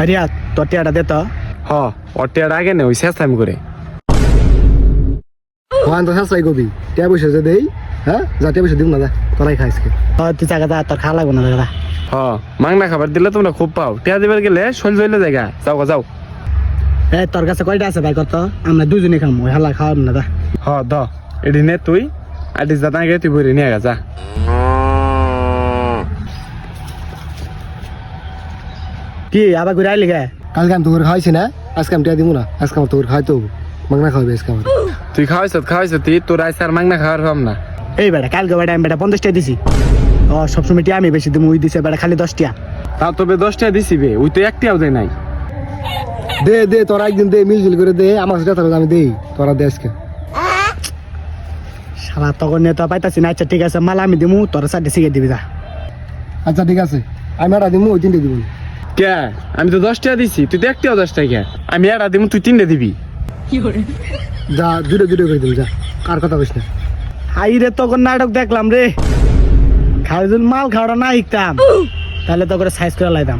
Area তোর টিয়াটা দে তো। হ ওর টিয়াটা আগে নে ওই শেষ টাইম করে। ওখান তো শেষ কবি টিয়া পয়সা যে দেই, হ্যাঁ যা টিয়া পয়সা দিব না, যা তোরাই খাইসকে। তুই চাকা যা, তোর খাওয়া লাগবো না দাদা। হ মাংনা খাবার দিলে তোমরা খুব পাও, টিয়া দিবার গেলে শৈল জইলে জায়গা যাও গো, যাও। এই তোর কাছে কয়টা আছে ভাই কত? আমরা দুজনে খাম, ওই হালা খাওয়াব না দা। হ দ এডি নে তুই আদিস দাদা আগে তুই বইরে নিয়ে যা। কি আবার ঘুরে আইলি গে? কালকে আমি তোর খাওয়াইছি না, আজকে আমি টিয়া দিব না, আজকে আমার তোর খাওয়াইতে হবো, মাংনা খাওয়াবে আজকে আমার। তুই খাওয়াইছ তুই তোর আইসা আর মাংনা খাওয়ার পাম না। এই বেটা কালকে বেটা আমি বেটা 50 টাকা দিছি। ও সবসময় টিয়া আমি বেশি দিম, ওই দিছে বেটা খালি 10 টাকা। তাও তবে 10 টাকা দিছি বে, ওই তো একটিও দেয় নাই। দে দে তোরা একদিন দে, মিলজুল করে দে, আমার সাথে থাকবে আমি দেই, তোরা দে আজকে। শালা তখন নিয়ে তো পাইতাছি না। আচ্ছা ঠিক আছে, মাল আমি দিমু, তোরা 4 সিগারেট দিবি যা। আচ্ছা ঠিক আছে, আমি একটা দিব, ওই 3টে দিব। কে আমি তো 10 টাকা দিছি, তুই তো একটিও 10 টাকা। আমি আর দিমু, তুই 3টে দিবি। যা 2টো করে দিব, যা কার কথা কইস না। হাই রে তখন নাটক দেখলাম রে। খাওয়া মাল খাওয়াটা না শিখতাম তাহলে তো করে সাইজ করে লাইতাম।